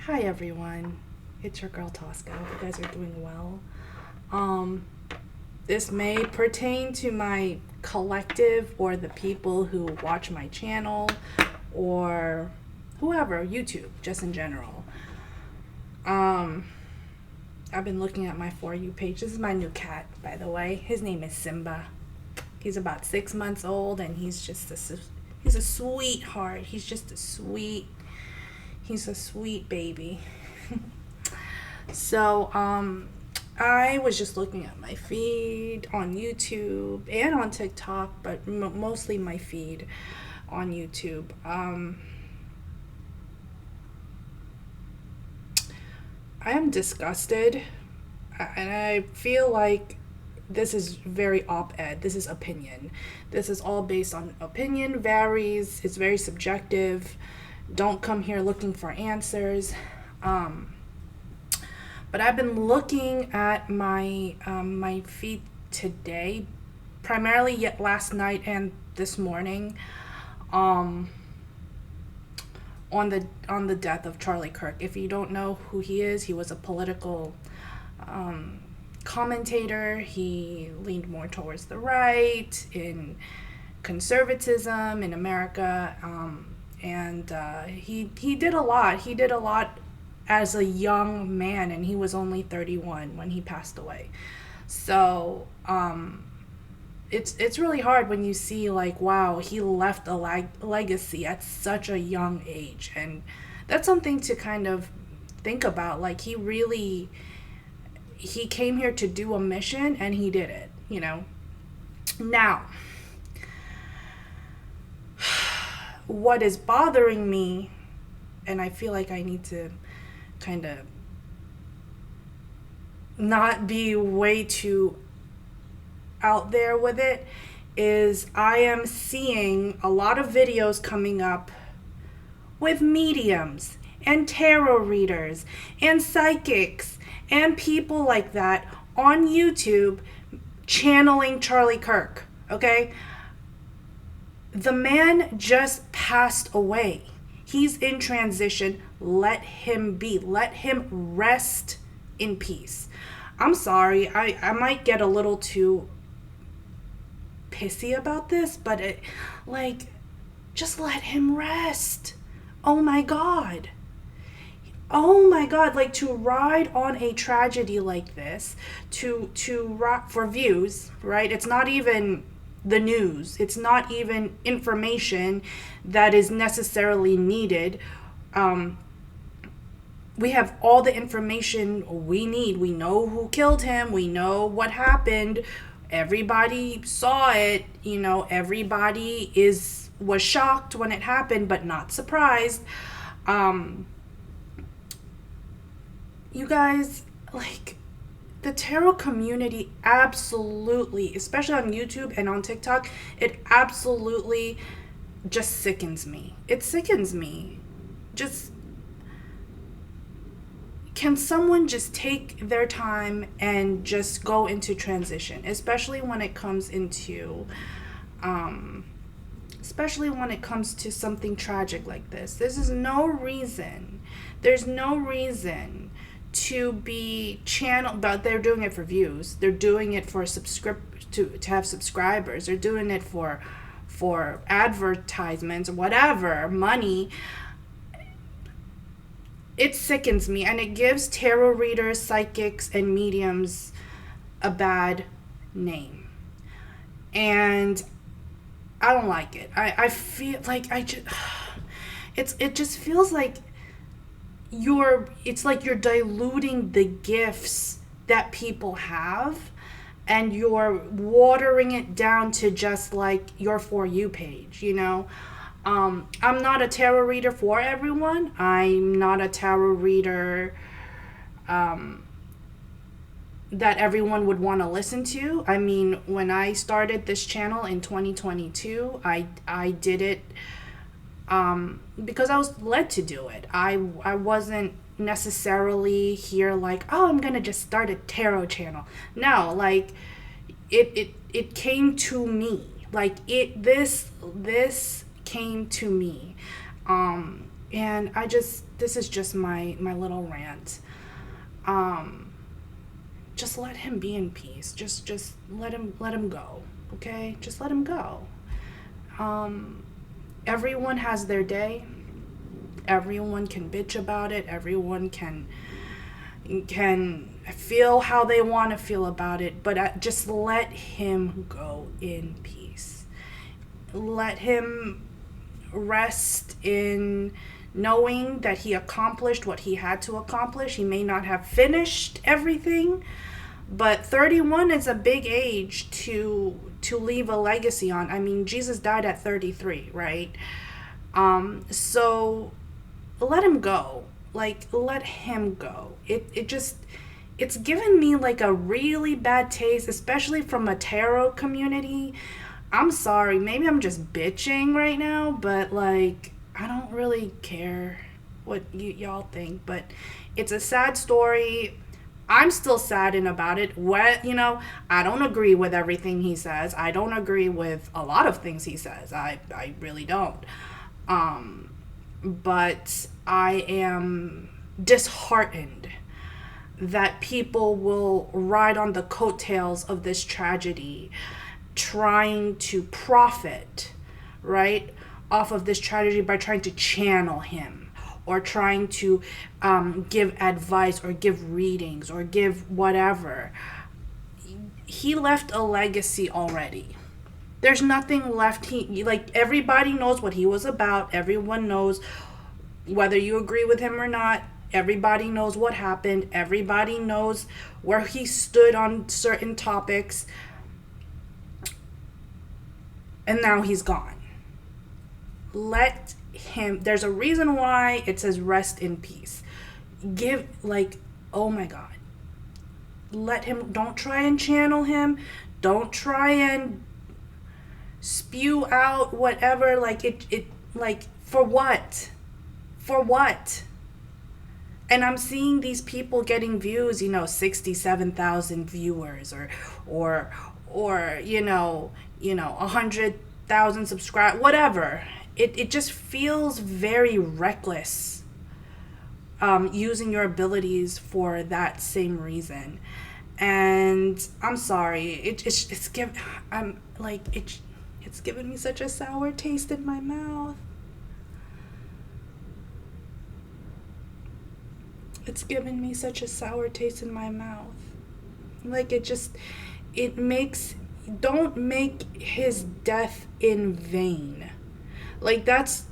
Hi everyone, it's your girl Tosca. I hope you guys are doing well. Um, this may pertain to my collective or the people who watch my channel or whoever, YouTube, just in general. Um, I've been looking at my For You page. This is my new cat, by the way. His name is Simba. He's about 6 months old and he's a sweetheart. He's a sweet baby. So, I was just looking at my feed on YouTube and on TikTok, but mostly my feed on YouTube. I am disgusted, and I feel like this is very op-ed. This is opinion. This is all based on opinion, varies, it's very subjective. Don't come here looking for answers. But I've been looking at my feed today, primarily yet last night and this morning, um, on the death of Charlie Kirk. If you don't know who he is, he was a political um, commentator. He leaned more towards the right in conservatism in America, and he did a lot. He did a lot as a young man, and he was only 31 when he passed away. So it's really hard when you see like, wow, he left a legacy at such a young age, and that's something to kind of think about. Like he came here to do a mission, and he did it. Now, what is bothering me, and I feel like I need to kind of not be way too out there with it, is I am seeing a lot of videos coming up with mediums and tarot readers and psychics and people like that on YouTube channeling Charlie Kirk. Okay? The man just passed away. He's in transition. Let him be. Let him rest in peace. I'm sorry. I might get a little too pissy about this, but just let him rest. Oh my God. Oh my God. Like, to ride on a tragedy like this, for views, right? It's not even the news. It's not even information that is necessarily needed. We have all the information we need. We know who killed him. We know what happened. Everybody saw it. Everybody was shocked when it happened, but not surprised. You guys, like, the tarot community absolutely, especially on YouTube and on TikTok, it absolutely just sickens me. It sickens me. Just, can someone just take their time and just go into transition, especially when it comes to something tragic like this? There's no reason to be channeled, but they're doing it for views. They're doing it for to have subscribers. They're doing it for advertisements, whatever, money. It sickens me, and it gives tarot readers, psychics, and mediums a bad name. And I don't like it. I feel like it just feels like it's like you're diluting the gifts that people have, and you're watering it down to just like your For You page. I'm not a tarot reader for everyone. I'm not a tarot reader that everyone would want to listen to. I mean, when I started this channel in 2022, I did it because I was led to do it. I wasn't necessarily here like, oh, I'm gonna just start a tarot channel. No, like it came to me. Like this came to me. And this is just my little rant. Just let him be in peace. Just let him go. Okay? Just let him go. Everyone has their day. Everyone can bitch about it. Everyone can feel how they want to feel about it, but just let him go in peace. Let him rest in knowing that he accomplished what he had to accomplish. He may not have finished everything, but 31 is a big age to leave a legacy on. I mean, Jesus died at 33, right? So let him go. Like, let him go. It's given me like a really bad taste, especially from a tarot community. I'm sorry, maybe I'm just bitching right now, but like, I don't really care what y'all think, but it's a sad story. I'm still saddened about it. I don't agree with everything he says. I don't agree with a lot of things he says. I really don't. But I am disheartened that people will ride on the coattails of this tragedy, trying to profit, right, off of this tragedy by trying to channel him or trying to give advice or give readings or give whatever. He left a legacy already. There's nothing left. Everybody knows what he was about. Everyone knows whether you agree with him or not. Everybody knows what happened. Everybody knows where he stood on certain topics. And now he's gone. Let him. There's a reason why it says rest in peace. Oh my God. Let him. Don't try and channel him. Don't try and spew out whatever, for what? For what? And I'm seeing these people getting views, 67,000 viewers or 100,000 subscribers, whatever. It just feels very reckless, using your abilities for that same reason. And I'm sorry, it's given me such a sour taste in my mouth. It's given me such a sour taste in my mouth. Don't make his death in vain. That's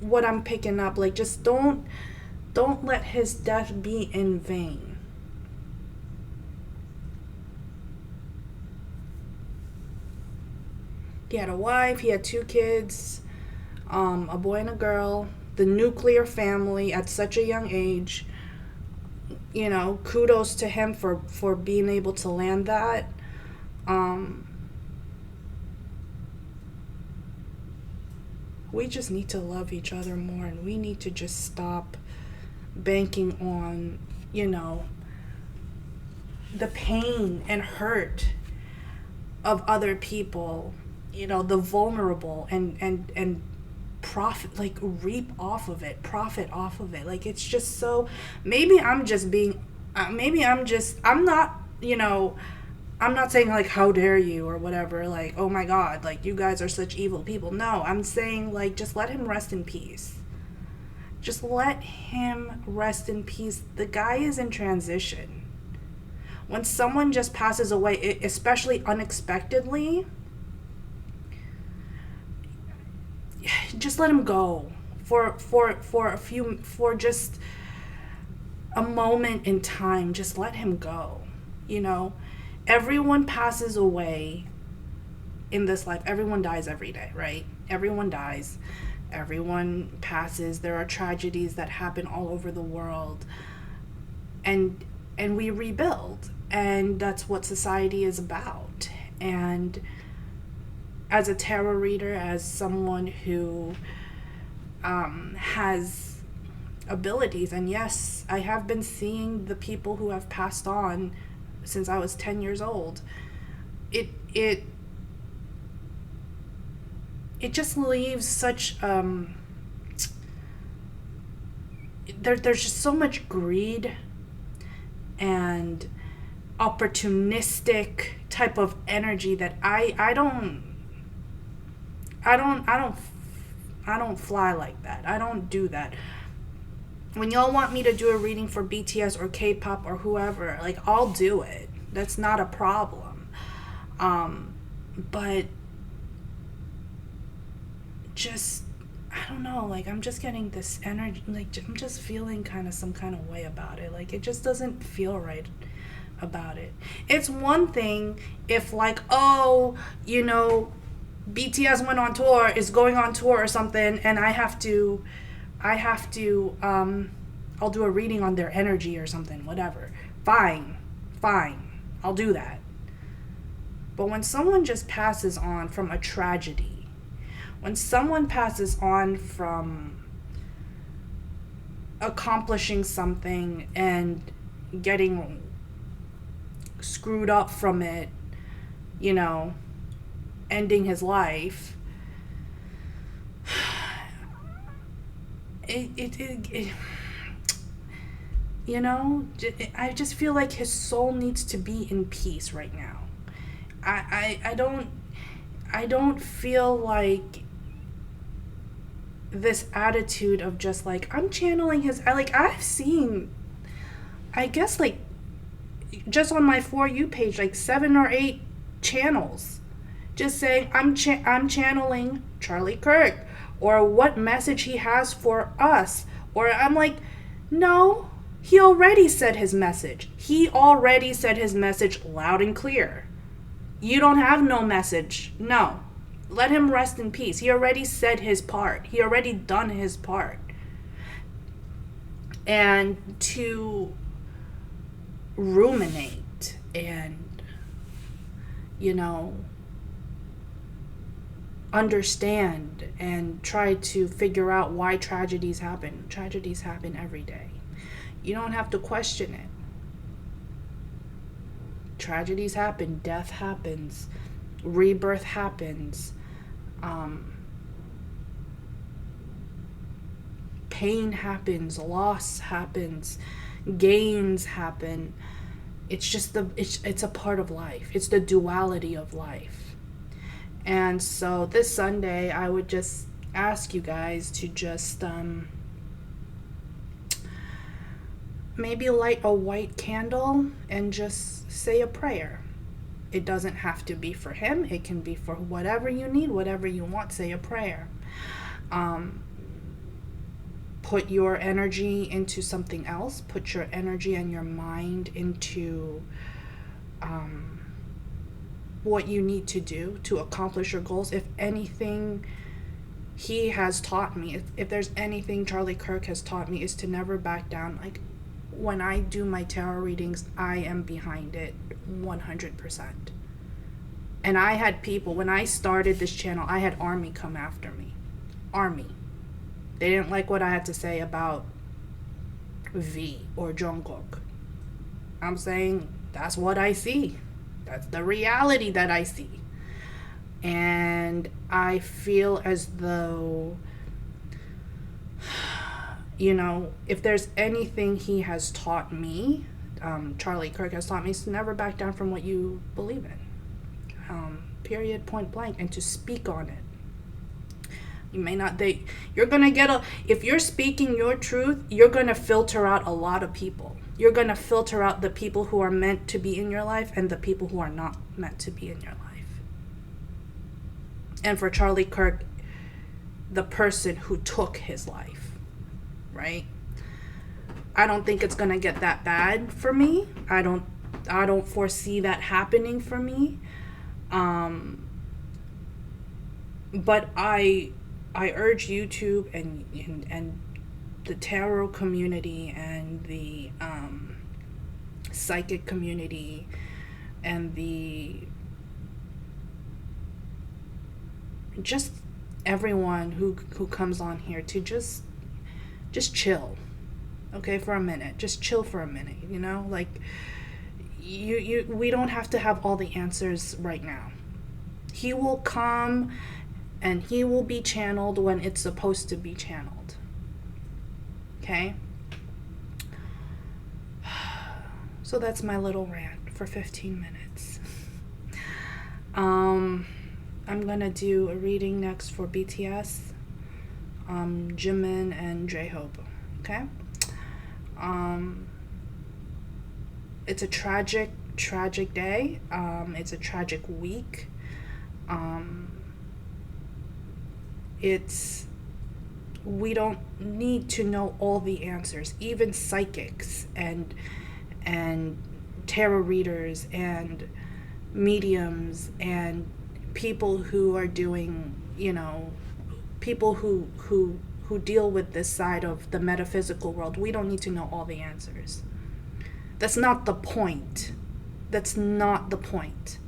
what I'm picking up. Just don't let his death be in vain. He had a wife, he had 2 kids, a boy and a girl, the nuclear family at such a young age. Kudos to him for being able to land that. We just need to love each other more, and we need to just stop banking on, the pain and hurt of other people, the vulnerable, and profit, reap off of it, profit off of it. It's just so, maybe I'm just being, I'm not saying how dare you or whatever, oh my God, you guys are such evil people. No, I'm saying just let him rest in peace. Just let him rest in peace. The guy is in transition. When someone just passes away, especially unexpectedly, just let him go for just a moment in time. Just let him go. Everyone passes away in this life. Everyone dies every day, right? Everyone dies. Everyone passes. There are tragedies that happen all over the world, and we rebuild, and that's what society is about. And as a tarot reader, as someone who has abilities, and yes, I have been seeing the people who have passed on since I was 10 years old. it just leaves such there's just so much greed and opportunistic type of energy that I don't fly like that. I don't do that. When y'all want me to do a reading for BTS or K-pop or whoever, like, I'll do it. That's not a problem. But just, I don't know, like, I'm just getting this energy, like, I'm just feeling kind of some kind of way about it. Like, it just doesn't feel right about it. It's one thing if, like, oh, you know, BTS went on tour, is going on tour or something, and I have to, I'll do a reading on their energy or something, whatever. Fine, I'll do that. But when someone just passes on from a tragedy, when someone passes on from accomplishing something and getting screwed up from it, you know, ending his life, it you know, I just feel like his soul needs to be in peace right now. I don't feel like this attitude of just like, I'm channeling his, I've seen, I guess, like, just on my For You page, like 7 or 8 channels just saying I'm channeling Charlie Kirk, or what message he has for us. Or I'm like, no, he already said his message. He already said his message loud and clear. You don't have no message. No. Let him rest in peace. He already said his part. He already done his part. And to ruminate and, you know, understand and try to figure out why tragedies happen. Tragedies happen every day. You don't have to question it. Tragedies happen. Death happens. Rebirth happens. Pain happens. Loss happens. Gains happen. It's just it's a part of life. It's the duality of life. And so this Sunday, I would just ask you guys to just maybe light a white candle and just say a prayer. It doesn't have to be for him. It can be for whatever you need, whatever you want. Say a prayer. Put your energy into something else. Put your energy and your mind into what you need to do to accomplish your goals. If anything he has taught me, if there's anything Charlie Kirk has taught me, is to never back down. Like, when I do my tarot readings, I am behind it 100%. And I had people, when I started this channel, I had Army come after me. Army. They didn't like what I had to say about V or Jungkook. I'm saying that's what I see. That's the reality that I see. And I feel as though, you know, if there's anything he has taught me, Charlie Kirk has taught me, is to never back down from what you believe in. Period, point blank, and to speak on it. You may not, you're going to get if you're speaking your truth, you're going to filter out a lot of people. You're going to filter out the people who are meant to be in your life and the people who are not meant to be in your life. And for Charlie Kirk, the person who took his life, right? I don't think it's going to get that bad for me. I don't foresee that happening for me. But I urge YouTube and the tarot community and the psychic community and the just everyone who comes on here to just chill, okay, for a minute. Just chill for a minute, you know? Like, we don't have to have all the answers right now. He will come and he will be channeled when it's supposed to be channeled. Okay? So that's my little rant for 15 minutes. I'm gonna do a reading next for BTS, Jimin and J-Hope. Okay? It's a tragic day. It's a tragic week. We don't need to know all the answers. Even psychics and tarot readers and mediums and people who are doing, people who deal with this side of the metaphysical world, we don't need to know all the answers. That's not the point. That's not the point.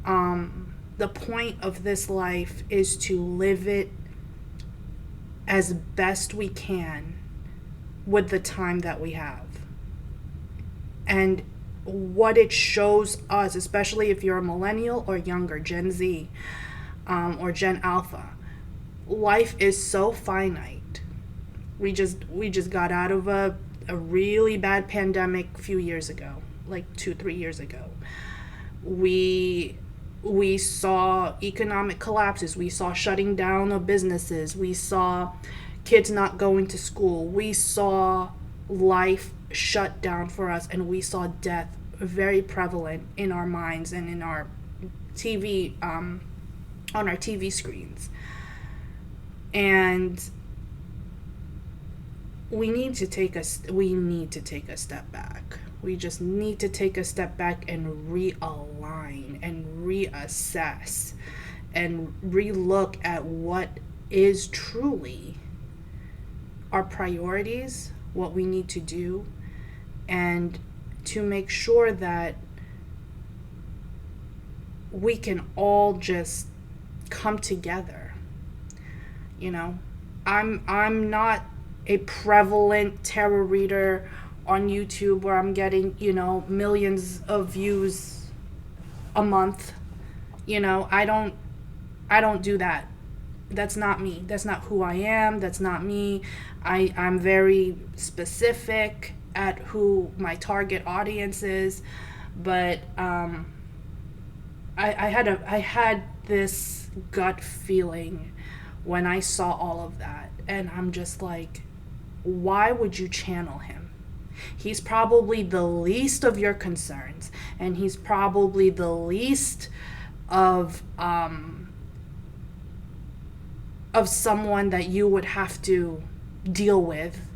The point of this life is to live it as best we can with the time that we have. And what it shows us, especially if you're a millennial or younger, Gen Z, or Gen Alpha, life is so finite. We just got out of a really bad pandemic a few years ago, like 2-3 years ago. We saw economic collapses. We saw shutting down of businesses. We saw kids not going to school. We saw life shut down for us, and we saw death very prevalent in our minds and in our TV, on our TV screens. And we need to take a step back. We just need to take a step back and realign and reassess and relook at what is truly our priorities, what we need to do, and to make sure that we can all just come together. I'm not a prevalent tarot reader on YouTube where I'm getting, millions of views a month. I don't do that. That's not me. That's not who I am. That's not me. I'm very specific at who my target audience is, but I had this gut feeling when I saw all of that, and I'm just like, why would you channel him? He's probably the least of your concerns, and he's probably the least of someone that you would have to deal with,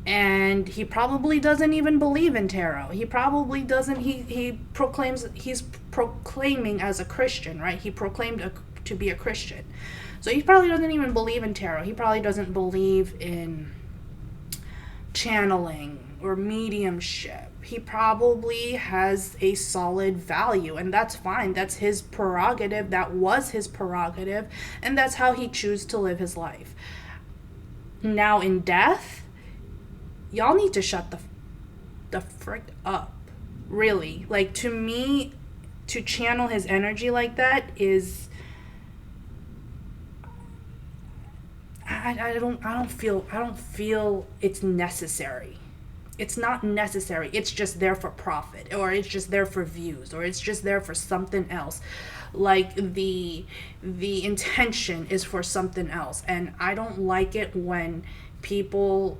and he probably doesn't even believe in tarot. He probably doesn't. He's proclaiming as a Christian, right? He proclaimed to be a Christian, so he probably doesn't even believe in tarot. He probably doesn't believe in channeling or mediumship. He probably has a solid value, and that's fine. That's his prerogative. That was his prerogative, and that's how he chose to live his life. Now in death, y'all need to shut the frick up. Really. Like, to me, to channel his energy like that is, I don't feel it's necessary. It's not necessary. It's just there for profit, or it's just there for views, or it's just there for something else. Like, the intention is for something else, and I don't like it when people,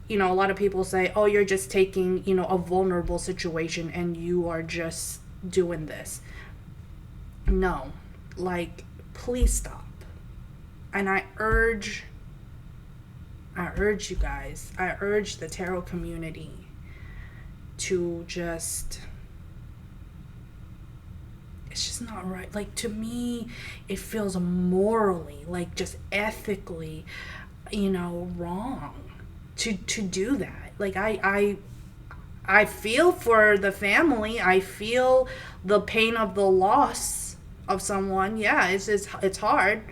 a lot of people say, oh, you're just taking, a vulnerable situation and you are just doing this. No, like, please stop. And I urge you guys, I urge the tarot community to just, it's just not right. Like, to me, it feels morally, like, just ethically, wrong to do that. Like, I feel for the family. I feel the pain of the loss of someone. Yeah, it's hard,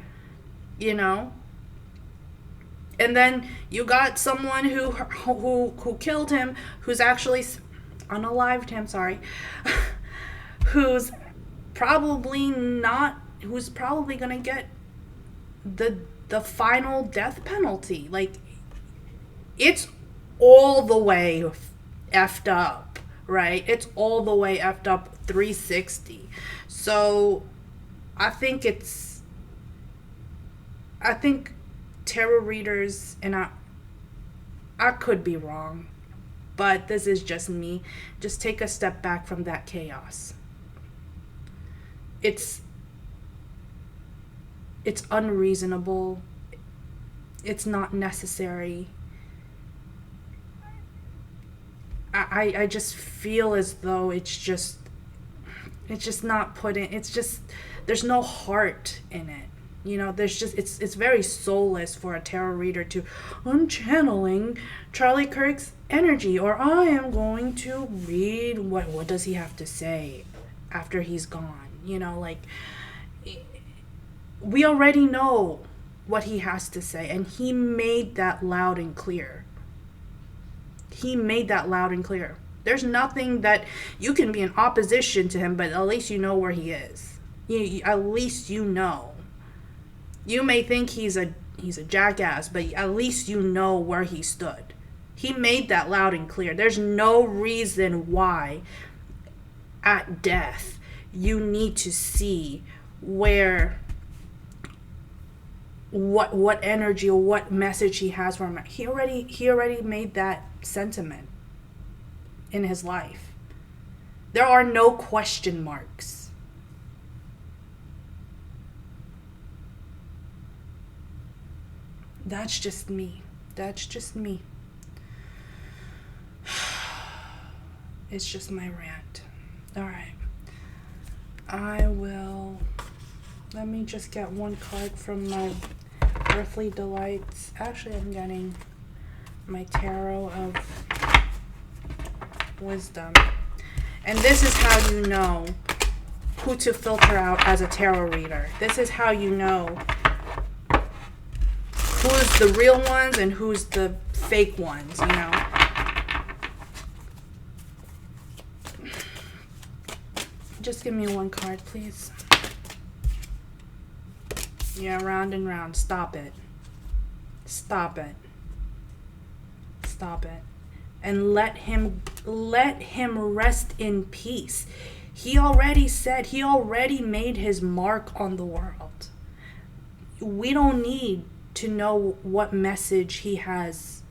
And then you got someone who killed him, who's actually unalived him, sorry, who's probably not who's probably gonna get the final death penalty. Like, it's all the way effed up, right? It's all the way effed up 360. So I think tarot readers, and I could be wrong, but this is just me. Just take a step back from that chaos. It's unreasonable. It's not necessary. I just feel as though it's just not put in. It's just, there's no heart in it. You know, there's just, it's very soulless for a tarot reader to, I'm channeling Charlie Kirk's energy, or I am going to read what does he have to say after he's gone. You know, like, we already know what he has to say, and he made that loud and clear. He made that loud and clear. There's nothing that you can be in opposition to him, but at least you know where he is. At least you know. You may think he's a jackass, but at least you know where he stood. He made that loud and clear. There's no reason why at death you need to see where what energy or what message he has for him. He already made that sentiment in his life. There are no question marks. That's just me. It's just my rant. All right. Let me just get one card from my Earthly Delights. Actually, I'm getting my Tarot of Wisdom. And this is how you know who to filter out as a tarot reader. This is how you know who's the real ones and who's the fake ones, you know. Just give me one card, please. Yeah, round and round. Stop it. And let him rest in peace. He already made his mark on the world. We don't need to know what message he has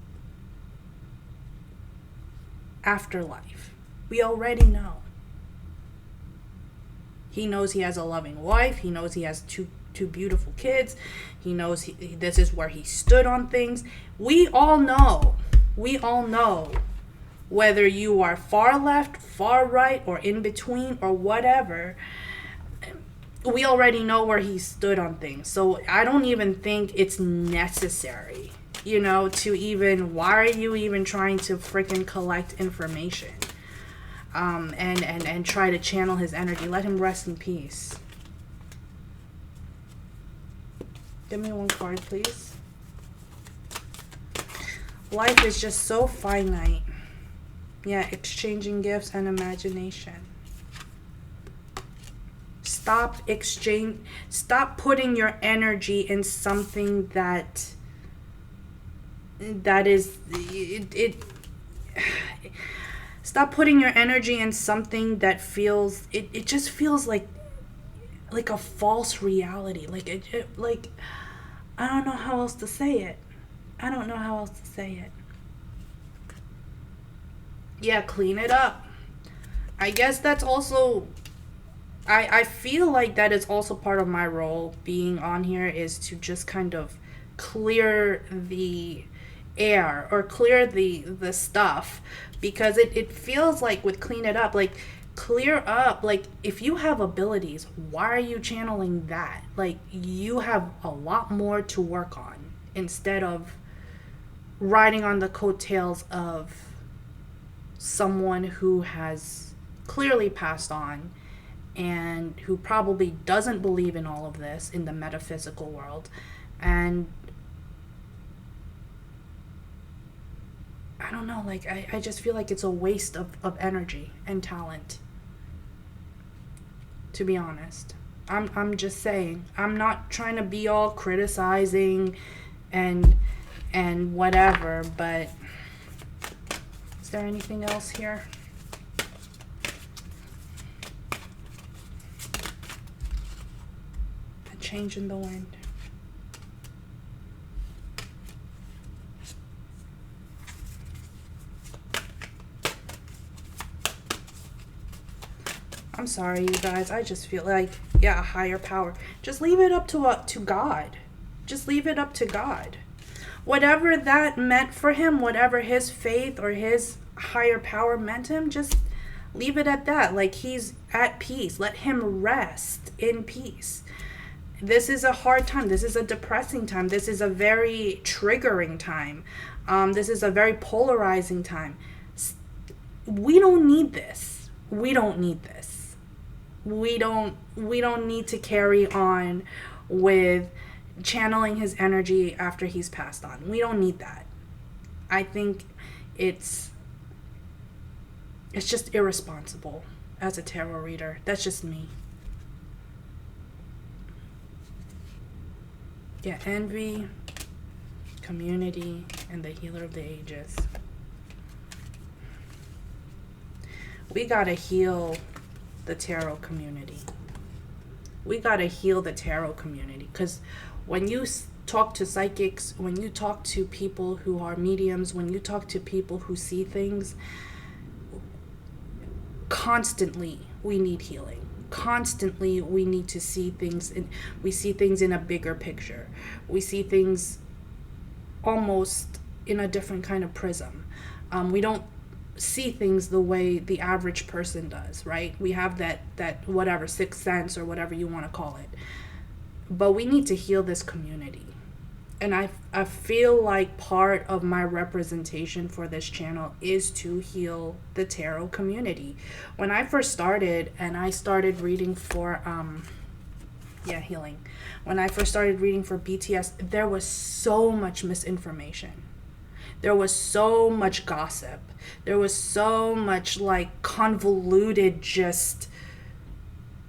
afterlife. We already know. He knows he has a loving wife. He knows he has two beautiful kids. He knows this is where he stood on things. We all know, whether you are far left, far right, or in between, or whatever, we already know where he stood on things. So I don't even think it's necessary, you know, why are you even trying to freaking collect information? And try to channel his energy. Let him rest in peace. Give me one card, please. Life is just so finite. Yeah, exchanging gifts and imagination. Stop putting your energy in something that is stop putting your energy in something that feels it just feels like a false reality. Like I don't know how else to say it. Yeah, clean it up. I guess that's also, I feel like that is also part of my role being on here, is to just kind of clear the air or clear the stuff, because it feels like with clean it up, like clear up, like if you have abilities, why are you channeling that? Like, you have a lot more to work on instead of riding on the coattails of someone who has clearly passed on and who probably doesn't believe in all of this in the metaphysical world. And I don't know, like I just feel like it's a waste of energy and talent, to be honest. I'm just saying. I'm not trying to be all criticizing and whatever, but is there anything else here? A change in the wind. I'm sorry, you guys. I just feel like, yeah, a higher power. Just leave it up to God. Just leave it up to God. Whatever that meant for him, whatever his faith or his higher power meant him, just leave it at that. Like, he's at peace. Let him rest in peace. This is a hard time. This is a depressing time. This is a very triggering time. This is a very polarizing time. We don't need this. We don't need this. We don't need to carry on with channeling his energy after he's passed on. We don't need that. I think it's just irresponsible as a tarot reader. That's just me. Yeah, envy, community, and the healer of the ages. We gotta heal the tarot community. We gotta heal the tarot community, because when you talk to psychics, when you talk to people who are mediums, when you talk to people who see things, constantly we need healing. Constantly we need to see things, we see things in a bigger picture. We see things almost in a different kind of prism. We don't see things the way the average person does, right? We have that whatever, sixth sense or whatever you want to call it. But we need to heal this community. And I feel like part of my representation for this channel is to heal the tarot community. When I first started and I started reading for healing. When I first started reading for BTS, there was so much misinformation. There was so much gossip. There was so much like convoluted just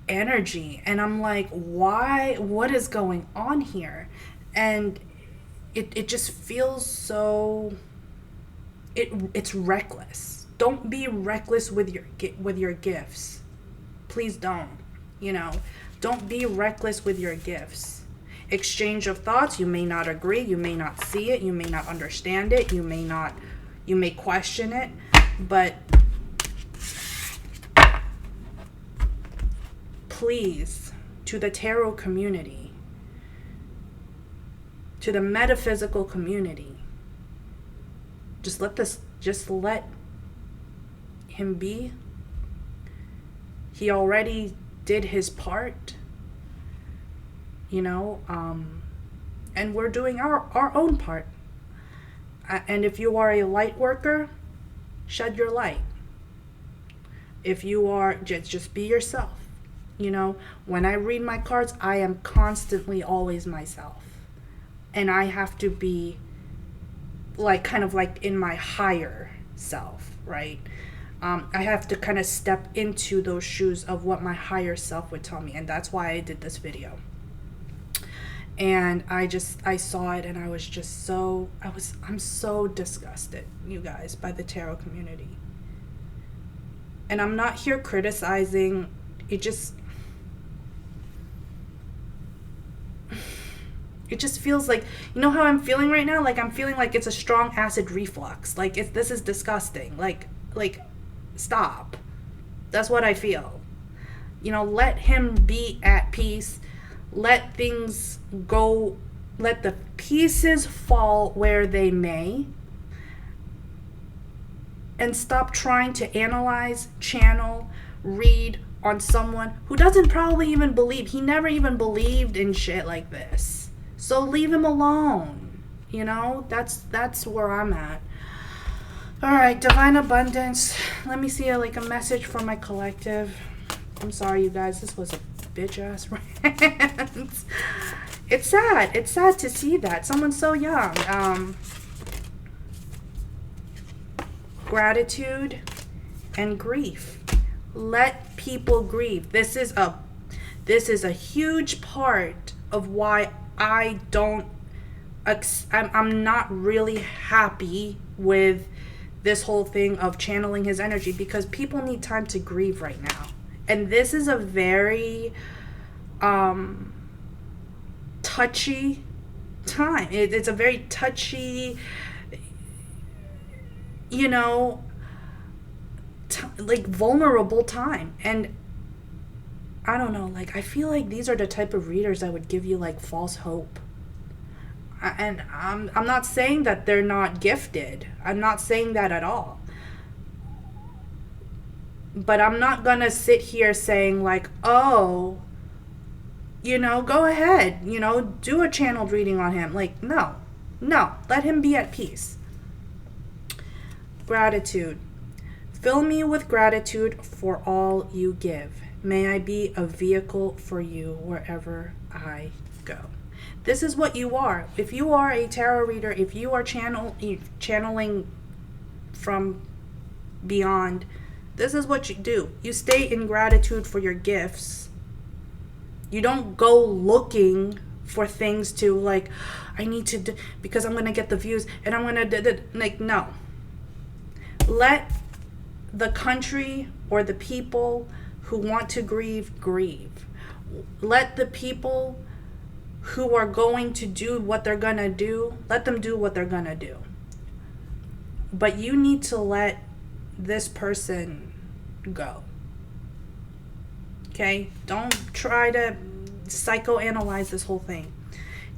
energy. And I'm like, why? What is going on here? And it just feels so, it's reckless. Don't be reckless with your gifts. Please don't. Don't be reckless with your gifts. Exchange of thoughts. You may not agree. You may not see it. You may not understand it. You may question it. But please, to the tarot community, to the metaphysical community, just let him be. He already did his part. And we're doing our own part. And if you are a light worker, shed your light. If you are, just be yourself. When I read my cards, I am constantly always myself. And I have to be kind of in my higher self, right? I have to kind of step into those shoes of what my higher self would tell me. And that's why I did this video. And I saw it and I was just I'm so disgusted, you guys, by the tarot community. And I'm not here criticizing. It just feels like, how I'm feeling right now? Like, I'm feeling like it's a strong acid reflux. Like, this is disgusting. Like, stop. That's what I feel. Let him be at peace. Let things go. Let the pieces fall where they may. And stop trying to analyze, channel, read on someone who doesn't probably even believe. He never even believed in shit like this. So leave him alone. That's where I'm at. All right, divine abundance. Let me see a message from my collective. I'm sorry, you guys. This was a bitch ass rant. It's sad. It's sad to see that someone so young. Gratitude and grief. Let people grieve. This is This is a huge part of why I'm not really happy with this whole thing of channeling his energy, because people need time to grieve right now. And this is a very touchy time. It's a very touchy, vulnerable time. And I don't know, I feel like these are the type of readers that would give you false hope. And I'm not saying that they're not gifted. I'm not saying that at all. But I'm not gonna sit here saying oh, go ahead, do a channeled reading on him. No, let him be at peace. Gratitude. Fill me with gratitude for all you give. May I be a vehicle for you wherever I go. This is what you are. If you are a tarot reader, if you are channeling from beyond, this is what you do. You stay in gratitude for your gifts. You don't go looking for things to I need to do, because I'm going to get the views and I'm going to no. Let the country or the people who want to grieve. Let the people who are going to do what they're going to do, let them do what they're going to do. But you need to let this person go. Okay? Don't try to psychoanalyze this whole thing.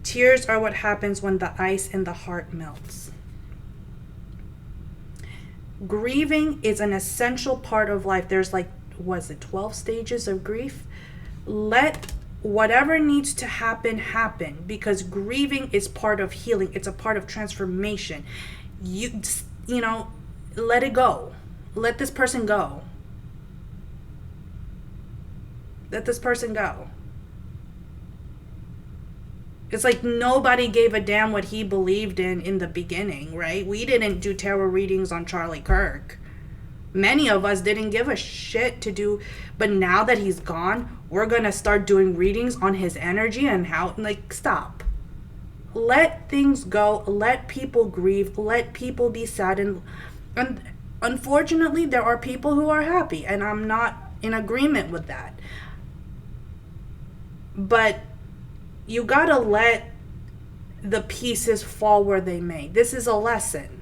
Tears are what happens when the ice in the heart melts. Grieving is an essential part of life. There's 12 stages of grief? Let whatever needs to happen, because grieving is part of healing. It's a part of transformation. You let it go. Let this person go. Let this person go. It's nobody gave a damn what he believed in the beginning, right? We didn't do tarot readings on Charlie Kirk. Many of us didn't give a shit to do, but now that he's gone, we're gonna start doing readings on his energy and how, stop. Let things go. Let people grieve. Let people be sad. And unfortunately, there are people who are happy, and I'm not in agreement with that. But you gotta let the pieces fall where they may. This is a lesson.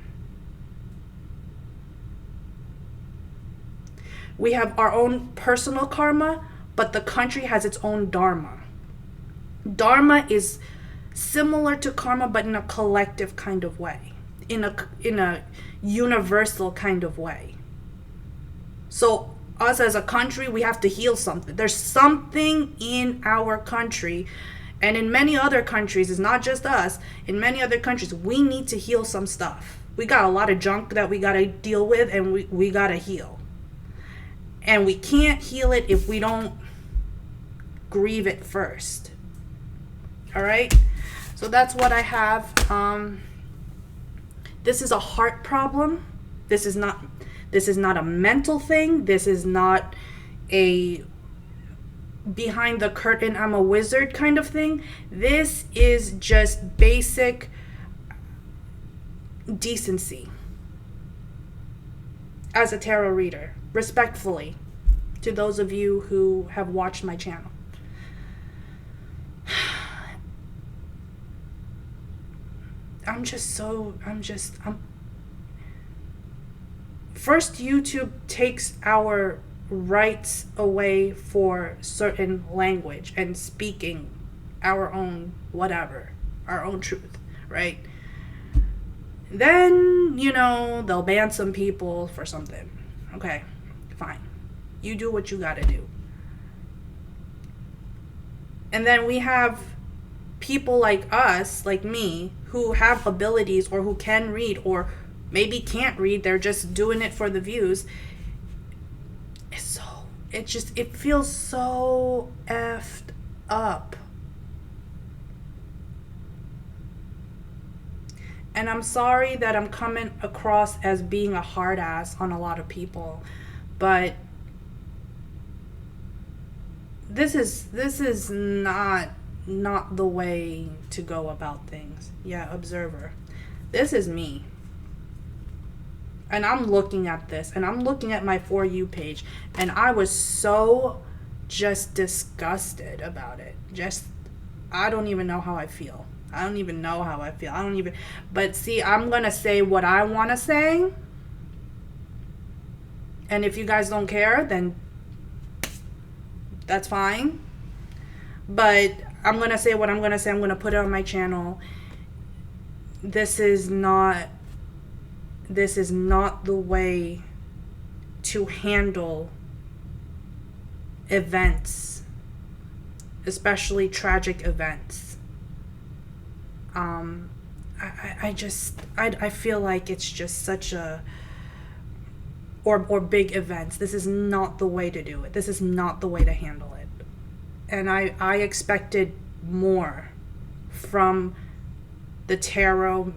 We have our own personal karma, but the country has its own dharma. Dharma is similar to karma, but in a collective kind of way, in a universal kind of way. So us as a country, we have to heal something. There's something in our country, and in many other countries, it's not just us. In many other countries, we need to heal some stuff. We got a lot of junk that we got to deal with, and we got to heal. And we can't heal it if we don't grieve it first. All right? So that's what I have. This is a heart problem. This is not a mental thing. This is not a behind the curtain I'm a wizard kind of thing. This is just basic decency as a tarot reader. Respectfully, to those of you who have watched my channel. First, YouTube takes our rights away for certain language and speaking our own whatever, our own truth, right? Then, they'll ban some people for something. Okay, fine. You do what you gotta do. And then we have people like us, like me, who have abilities or who can read or maybe can't read. They're just doing it for the views. It feels so effed up. And I'm sorry that I'm coming across as being a hard ass on a lot of people, but this is not the way to go about things. Yeah, observer. This is me. And I'm looking at this, and I'm looking at my For You page, and I was so just disgusted about it. I don't even know how I feel. But see, I'm going to say what I want to say. And if you guys don't care, then that's fine. But I'm going to say what I'm going to say. I'm going to put it on my channel. This is not the way to handle events, especially tragic events. I feel like it's just such a, or big events. This is not the way to do it. This is not the way to handle it. And I expected more from the tarot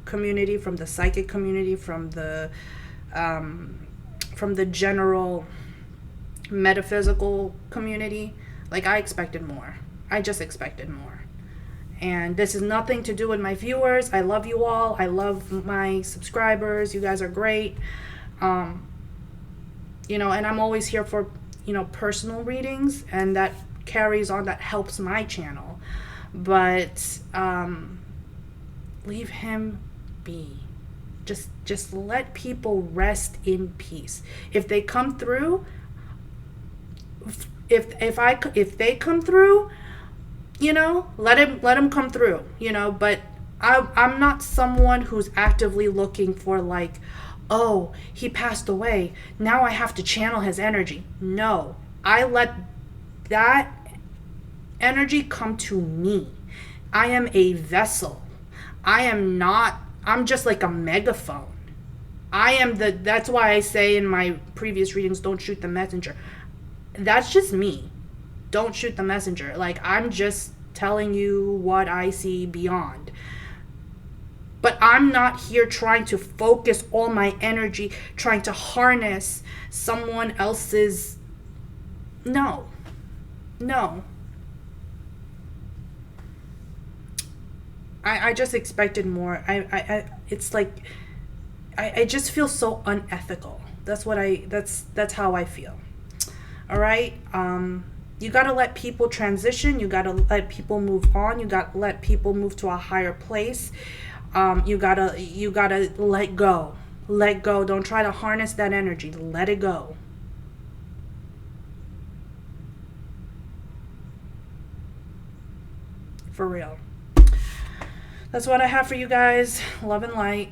community, from the psychic community, from the general metaphysical community. Like, I expected more. I just expected more. And this is nothing to do with my viewers. I love you all. I love my subscribers. You guys are great. And I'm always here for, personal readings, and that carries on, that helps my channel. But leave him be. Just let people rest in peace. If they come through, if they come through, let him come through, but I'm not someone who's actively looking for, like, oh, he passed away, now I have to channel his energy. No, I let that energy come to me. I am a vessel. I'm just like a megaphone. That's why I say in my previous readings, don't shoot the messenger. That's just me. Don't shoot the messenger. Like, I'm just telling you what I see beyond. But I'm not here trying to focus all my energy, trying to harness someone else's. No. I just expected more. It's like, I just feel so unethical. That's how I feel. All right. You got to let people transition. You got to let people move on. You got to let people move to a higher place. You gotta let go. Let go. Don't try to harness that energy. Let it go. For real. That's what I have for you guys. Love and light.